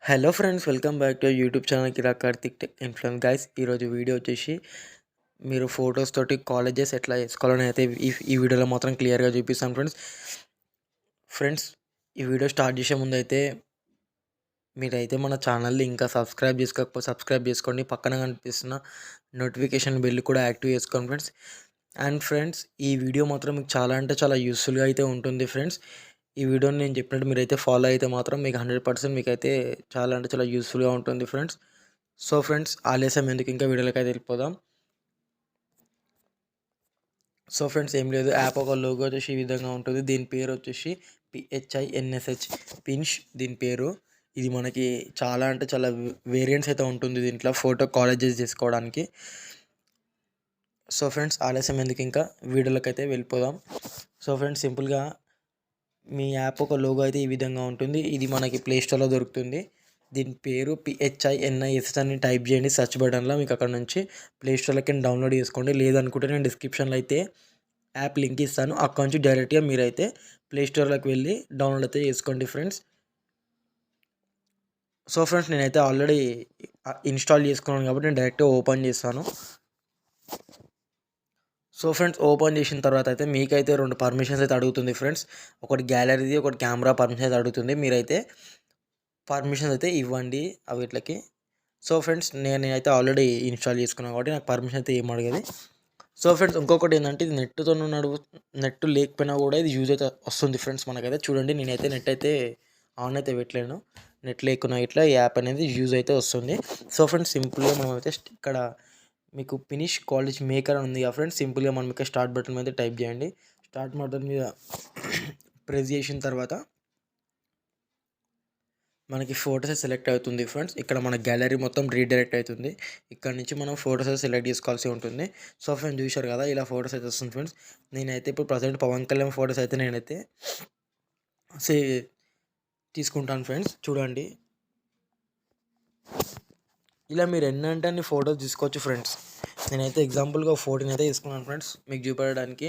Hello friends, welcome back to YouTube channel Kira Karthik tech influence guys. ఈరోజు video వచ్చేసి మీరు photos తోటి colleges ఎట్లా చేసుకోవాలని అయితే ఈ వీడియోలో మాత్రం క్లియర్గా చూపిస్తాను ఫ్రెండ్స్. ఈ వీడియో స్టార్ట్ చేసే ముందు అయితే మీరైతే మన ఛానల్ని ఇంకా సబ్స్క్రైబ్ చేసుకోకపోతే సబ్స్క్రైబ్ చేసుకోండి. పక్కన కనిపిస్తున్న నోటిఫికేషన్ బెల్ కూడా యాక్టివ్ చేసుకోండి ఫ్రెండ్స్. అండ్ ఫ్రెండ్స్, ఈ వీడియో మాత్రం మీకు చాలా అంటే చాలా యూస్ఫుల్గా అయితే ఉంటుంది ఫ్రెండ్స్. ఈ వీడియోని నేను చెప్పినట్టు మీరైతే ఫాలో అయితే మాత్రం మీకు 100% మీకైతే చాలా అంటే చాలా యూస్ఫుల్గా ఉంటుంది ఫ్రెండ్స్. సో ఫ్రెండ్స్, ఆలస్యం ఎందుకు, ఇంకా వీడియోలోకి అయితే వెళ్ళిపోదాం. సో ఫ్రెండ్స్, ఏం లేదు, యాప్ ఒక లోగో వచ్చేసి ఈ విధంగా ఉంటుంది. దీని పేరు వచ్చేసి PHINSH పిన్ష్ దీని పేరు. ఇది మనకి చాలా అంటే చాలా వేరియంట్స్ అయితే ఉంటుంది దీంట్లో ఫోటో కాలేజెస్ చేసుకోవడానికి. సో ఫ్రెండ్స్, ఆలస్యం ఎందుకు, ఇంకా వీడియోలోకి అయితే వెళ్ళిపోదాం. సో ఫ్రెండ్స్, సింపుల్గా మీ యాప్ ఒక లోగో అయితే ఈ విధంగా ఉంటుంది. ఇది మనకి ప్లేస్టోర్లో దొరుకుతుంది. దీని పేరు PHINIS అని టైప్ చేయండి సెర్చ్ బటన్లో. మీకు అక్కడ నుంచి ప్లేస్టోర్లోకి డౌన్లోడ్ చేసుకోండి. లేదనుకుంటే నేను డిస్క్రిప్షన్లో అయితే యాప్ లింక్ ఇస్తాను. అక్కడ నుంచి డైరెక్ట్గా మీరైతే ప్లేస్టోర్లోకి వెళ్ళి డౌన్లోడ్ అయితే చేసుకోండి ఫ్రెండ్స్. సో ఫ్రెండ్స్, నేనైతే ఆల్రెడీ ఇన్స్టాల్ చేసుకున్నాను కాబట్టి నేను డైరెక్ట్గా ఓపెన్ చేస్తాను. సో ఫ్రెండ్స్, ఓపెన్ చేసిన తర్వాత అయితే మీకైతే 2 పర్మిషన్స్ అయితే అడుగుతుంది ఫ్రెండ్స్. ఒకటి గ్యాలరీది, ఒకటి కెమెరా పర్మిషన్ అయితే అడుగుతుంది. మీరైతే పర్మిషన్స్ అయితే ఇవ్వండి వీటికి. సో ఫ్రెండ్స్, నేనైతే ఆల్రెడీ ఇన్స్టాల్ చేసుకున్నాను కాబట్టి నాకు పర్మిషన్ అయితే ఏం అడగదు. సో ఫ్రెండ్స్, ఇంకొకటి ఏంటంటే ఇది నెట్తో నెట్ లేకపోయినా కూడా ఇది యూజ్ అయితే వస్తుంది ఫ్రెండ్స్. మనకైతే చూడండి, నేనైతే నెట్ అయితే ఆన్ అయితే పెట్టలేను. నెట్ లేకున్నా ఇట్లా ఈ యాప్ అనేది యూజ్ అయితే వస్తుంది. సో ఫ్రెండ్స్, సింపుల్గా మనం అయితే ఇక్కడ మీకు ఫినిష్ కాలేజ్ మేకర్ అని ఉంది కదా ఫ్రెండ్స్. సింపుల్గా మనం ఇక్కడ స్టార్ట్ బటన్ మీద టైప్ చేయండి. స్టార్ట్ బటన్ మీద ప్రెస్ చేసిన తర్వాత మనకి ఫోటోస్ సెలెక్ట్ అవుతుంది ఫ్రెండ్స్. ఇక్కడ మన గ్యాలరీ మొత్తం రీడైరెక్ట్ అవుతుంది. ఇక్కడ నుంచి మనం ఫోటోస్ సెలెక్ట్ చేసుకోవాల్సి ఉంటుంది. సో ఫ్రెండ్స్, చూశారు కదా, ఇలా ఫోటోస్ అయితే వస్తుంది ఫ్రెండ్స్. నేనైతే ఇప్పుడు ప్రజెంట్ పవన్ కళ్యాణ్ ఫోటోస్ అయితే నేనైతే తీసుకుంటాను ఫ్రెండ్స్. చూడండి, ఇలా మీరు ఎన్నంటే అన్ని ఫోటోస్ తీసుకోవచ్చు ఫ్రెండ్స్. నేనైతే ఎగ్జాంపుల్గా 14 అయితే తీసుకున్నాను ఫ్రెండ్స్, మీకు చూపెట్టడానికి.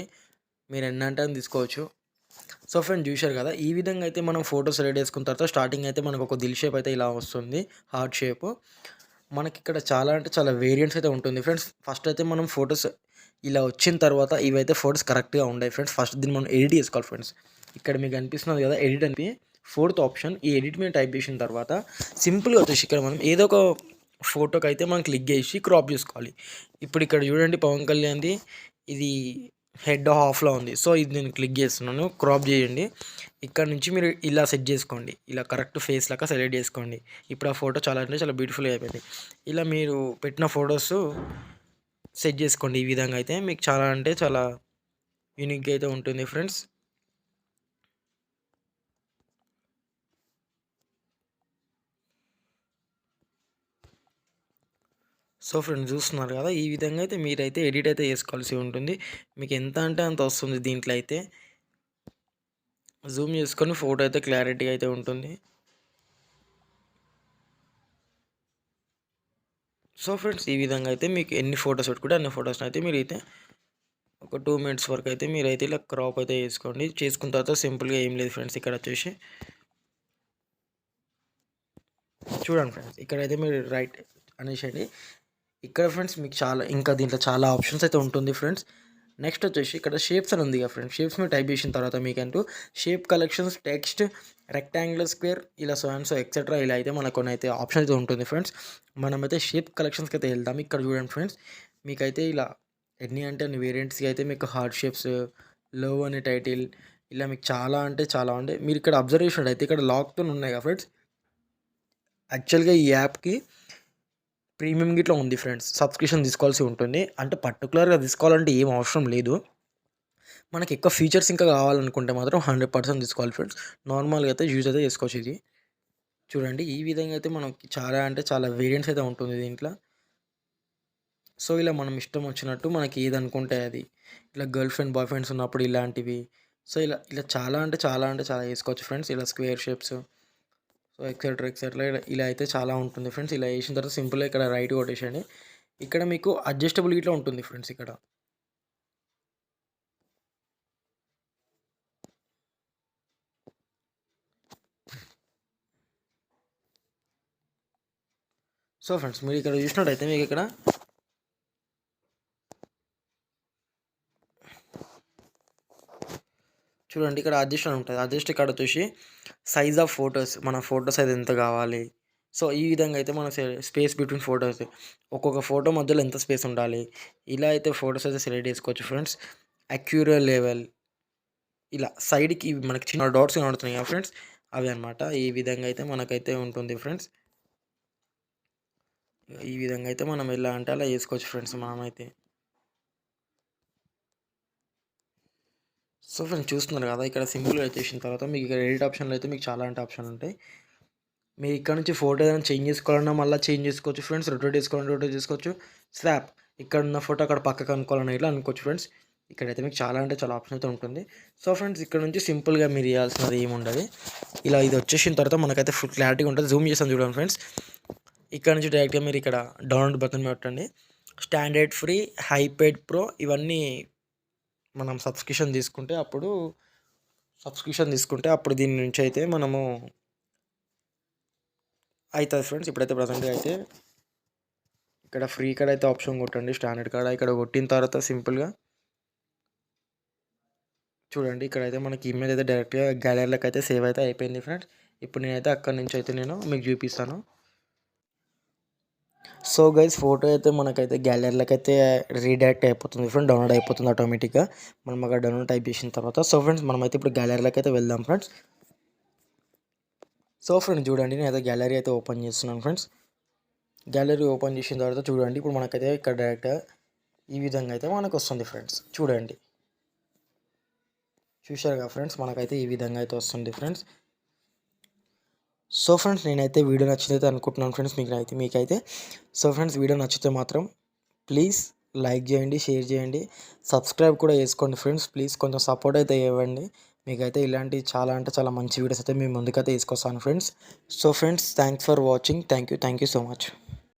మీరు ఎన్నంటే అని తీసుకోవచ్చు. సో ఫ్రెండ్స్, చూశారు కదా, ఈ విధంగా అయితే మనం ఫోటోస్ సెలెక్ట్ చేసుకున్న తర్వాత స్టార్టింగ్ అయితే మనకు ఒక దిల్ షేప్ అయితే ఇలా వస్తుంది, హార్ట్ షేప్. మనకి ఇక్కడ చాలా అంటే చాలా వేరియంట్స్ అయితే ఉంటుంది ఫ్రెండ్స్. ఫస్ట్ అయితే మనం ఫొటోస్ ఇలా వచ్చిన తర్వాత ఇవైతే ఫొటోస్ కరెక్ట్గా ఉన్నాయి ఫ్రెండ్స్. ఫస్ట్ దీన్ని మనం ఎడిట్ చేసుకోవాలి ఫ్రెండ్స్. ఇక్కడ మీకు అనిపిస్తున్నది కదా ఎడిట్ అని, ఫోర్త్ ఆప్షన్. ఈ ఎడిట్ మీద టైప్ చేసిన తర్వాత సింపుల్గా వచ్చేసి ఇక్కడ మనం ఏదో ఒక ఫోటోకి అయితే మనం క్లిక్ చేసి క్రాప్ చేసుకోవాలి. ఇప్పుడు ఇక్కడ చూడండి, పవన్ కళ్యాణ్ది ఇది హెడ్ హాఫ్లో ఉంది. సో ఇది నేను క్లిక్ చేస్తున్నాను, క్రాప్ చేయండి. ఇక్కడ నుంచి మీరు ఇలా సెట్ చేసుకోండి, ఇలా కరెక్ట్ ఫేస్ లాగా సెలెక్ట్ చేసుకోండి. ఇప్పుడు ఆ ఫోటో చాలా అంటే చాలా బ్యూటిఫుల్గా అయిపోయింది. ఇలా మీరు పెట్టిన ఫొటోస్ సెట్ చేసుకోండి. ఈ విధంగా అయితే మీకు చాలా అంటే చాలా యూనిక్గా అయితే ఉంటుంది ఫ్రెండ్స్. సో ఫ్రెండ్స్, చూస్తున్నారు కదా, ఈ విధంగా అయితే మీరైతే ఎడిట్ అయితే చేసుకోవాల్సి ఉంటుంది. మీకు ఎంత అంటే అంత వస్తుంది. దీంట్లో అయితే జూమ్ చేసుకొని ఫోటో అయితే క్లారిటీ అయితే ఉంటుంది. సో ఫ్రెండ్స్, ఈ విధంగా అయితే మీకు ఎన్ని ఫొటోస్ పెట్టుకుంటే అన్ని ఫొటోస్ని అయితే మీరైతే ఒక 2 మినిట్స్ వరకు అయితే మీరైతే ఇలా క్రాప్ అయితే చేసుకోండి. చేసుకున్న తర్వాత సింపుల్గా ఏం లేదు ఫ్రెండ్స్, ఇక్కడ వచ్చేసి చూడండి ఫ్రెండ్స్, ఇక్కడైతే మీరు రైట్ అనేసండి. ఇక్కడ ఫ్రెండ్స్ మీకు చాలా ఇంకా దీంట్లో చాలా ఆప్షన్స్ అయితే ఉంటుంది ఫ్రెండ్స్. నెక్స్ట్ వచ్చేసి ఇక్కడ షేప్స్ అని ఉంది కదా ఫ్రెండ్స్. షేప్స్ మీద టైప్ చేసిన తర్వాత మీకంటూ shape collections, text, rectangular, square, ఇలా సో అండ్ సో ఎక్సెట్రా ఇలా అయితే మనకు కొన్ని అయితే ఆప్షన్ అయితే ఉంటుంది ఫ్రెండ్స్. మనమైతే షేప్ కలెక్షన్స్కి అయితే వెళ్దాం. ఇక్కడ చూడండి ఫ్రెండ్స్, మీకైతే ఇలా ఎన్ని అంటే అన్ని వేరియంట్స్కి అయితే మీకు హార్ట్ షేప్స్, లవ్ అనే టైటిల్, ఇలా మీకు చాలా అంటే చాలా ఉండే. మీరు ఇక్కడ అబ్జర్వేషన్ అయితే ఇక్కడ లాక్తో ఉన్నాయి కదా ఫ్రెండ్స్. యాక్చువల్గా ఈ యాప్కి ప్రీమియం గిట్లా ఉంది ఫ్రెండ్స్. సబ్స్క్రిప్షన్ తీసుకోవాల్సి ఉంటుంది. అంటే పర్టికులర్గా తీసుకోవాలంటే ఏం అవసరం లేదు. మనకి ఎక్కువ ఫీచర్స్ ఇంకా కావాలనుకుంటే మాత్రం 100% తీసుకోవాలి ఫ్రెండ్స్. నార్మల్గా అయితే యూజ్ అయితే చేసుకోవచ్చు. ఇది చూడండి, ఈ విధంగా అయితే మనకి చాలా అంటే చాలా వేరియంట్స్ అయితే ఉంటుంది దీంట్లో. సో ఇలా మనం ఇష్టం వచ్చినట్టు మనకి ఏది అనుకుంటే అది, ఇలా గర్ల్ ఫ్రెండ్ బాయ్ ఫ్రెండ్స్ ఉన్నప్పుడు ఇలాంటివి. సో ఇలా ఇలా చాలా అంటే చాలా అంటే చాలా వేసుకోవచ్చు ఫ్రెండ్స్. ఇలా square shapes, so etcetera etcetera ఇలా అయితే చాలా ఉంటుంది ఫ్రెండ్స్. ఇలా వేసిన తర్వాత సింపుల్గా ఇక్కడ రైట్ కొట్టేసండి. ఇక్కడ మీకు అడ్జస్టబుల్ ఇట్లా ఉంటుంది ఫ్రెండ్స్. ఇక్కడ సో ఫ్రెండ్స్ మీరు ఇక్కడ చూసినట్టయితే మీకు ఇక్కడ చూడండి ఇక్కడ అడ్జస్ట్ అని ఉంటుంది. అడ్జస్ట్ ఇక్కడ వచ్చేసి సైజ్ ఆఫ్ ఫొటోస్, మన ఫోటో సైజ్ ఎంత కావాలి. సో ఈ విధంగా అయితే మన స్పేస్ బిట్వీన్ ఫొటోస్, ఒక్కొక్క ఫోటో మధ్యలో ఎంత స్పేస్ ఉండాలి, ఇలా అయితే ఫొటోస్ అయితే సెలెక్ట్ చేసుకోవచ్చు ఫ్రెండ్స్. అక్యూరేట్ లెవెల్, ఇలా సైడ్కి మనకి చిన్న డాట్స్ కనబడుతున్నాయి కదా ఫ్రెండ్స్, అవి అనమాట. ఈ విధంగా అయితే మనకైతే ఉంటుంది ఫ్రెండ్స్. ఈ విధంగా అయితే మనం ఎలా అంటే అలా చేసుకోవచ్చు ఫ్రెండ్స్ మనమైతే. సో ఫ్రెండ్స్ చూస్తున్నారు కదా, ఇక్కడ సింపుల్గా చేసిన తర్వాత మీకు ఇక్కడ ఎడిట్ ఆప్షన్లో అయితే మీకు చాలా అంటే ఆప్షన్లు ఉంటాయి. మీరు ఇక్కడ నుంచి ఫోటో ఏదైనా చేంజ్ చేసుకోవాలన్నా మళ్ళీ చేంజ్ చేసుకోవచ్చు ఫ్రెండ్స్. రొటేట్ చేసుకోవాలన్నా రొటేట్ చేసుకోవచ్చు. స్వాప్, ఇక్కడ ఉన్న ఫోటో అక్కడ పక్కకు అనుకోవాలన్నా ఇట్లా అనుకోవచ్చు ఫ్రెండ్స్. ఇక్కడైతే మీకు చాలా అంటే చాలా ఆప్షన్ అయితే ఉంటుంది. సో ఫ్రెండ్స్ ఇక్కడ నుంచి సింపుల్గా మీరు చేయాల్సినది ఏముండదు. ఇలా ఇది వచ్చేసిన తర్వాత మనకైతే ఫుల్ క్లారిటీగా ఉంటుంది. జూమ్ చేస్తాను చూడండి ఫ్రెండ్స్. ఇక్కడ నుంచి డైరెక్ట్గా మీరు ఇక్కడ డౌన్లోడ్ బటన్ పెట్టండి. స్టాండర్డ్ ఫ్రీ, హైపేడ్ ప్రో ఇవన్నీ మనం సబ్స్క్రిప్షన్ తీసుకుంటే అప్పుడు దీని నుంచి అయితే మనము అవుతుంది ఫ్రెండ్స్. ఇప్పుడైతే ప్రజెంట్గా అయితే ఇక్కడ ఫ్రీ కార్డ్ అయితే ఆప్షన్ కొట్టండి. స్టాండర్డ్ కార్డ్ ఇక్కడ కొట్టిన తర్వాత సింపుల్గా చూడండి, ఇక్కడైతే మనకి ఇమేజ్ అయితే డైరెక్ట్గా గ్యాలరీలోకి అయితే సేవ్ అయితే అయిపోయింది ఫ్రెండ్స్. ఇప్పుడు నేనైతే అక్కడి నుంచి అయితే నేను మీకు చూపిస్తాను. సో గైస్ ఫోటో అయితే మనకైతే గ్యాలరీలోకి అయితే రీడైరెక్ట్ అయిపోతుంది ఫ్రెండ్, డౌన్లోడ్ అయిపోతుంది ఆటోమేటిక్గా మనం అక్కడ డౌన్లోడ్ టైప్ చేసిన తర్వాత. సో ఫ్రెండ్స్ మనమైతే ఇప్పుడు గ్యాలరీలోకి అయితే వెళ్దాం ఫ్రెండ్స్. సో ఫ్రెండ్స్ చూడండి, నేనైతే గ్యాలరీ అయితే ఓపెన్ చేస్తున్నాను ఫ్రెండ్స్. గ్యాలరీ ఓపెన్ చేసిన తర్వాత చూడండి, ఇప్పుడు మనకైతే ఇక్కడ డైరెక్ట్గా ఈ విధంగా అయితే మనకు వస్తుంది ఫ్రెండ్స్. చూడండి, చూశారు కదా ఫ్రెండ్స్, మనకైతే ఈ విధంగా అయితే వస్తుంది ఫ్రెండ్స్. సో ఫ్రెండ్స్ నేనైతే వీడియో నచ్చితే అనుకుంటున్నాను ఫ్రెండ్స్ మీకైతే. సో ఫ్రెండ్స్ వీడియో నచ్చితే మాత్రం ప్లీజ్ లైక్ చేయండి, షేర్ చేయండి, సబ్స్క్రైబ్ కూడా చేసుకోండి ఫ్రెండ్స్. ప్లీజ్ కొంచెం సపోర్ట్ అయితే ఇవ్వండి. మీకైతే ఇలాంటి చాలా అంటే చాలా మంచి వీడియోస్ అయితే మేము ముందుకైతే తీసుకొస్తాను friends. So friends thanks for watching. Thank you so much.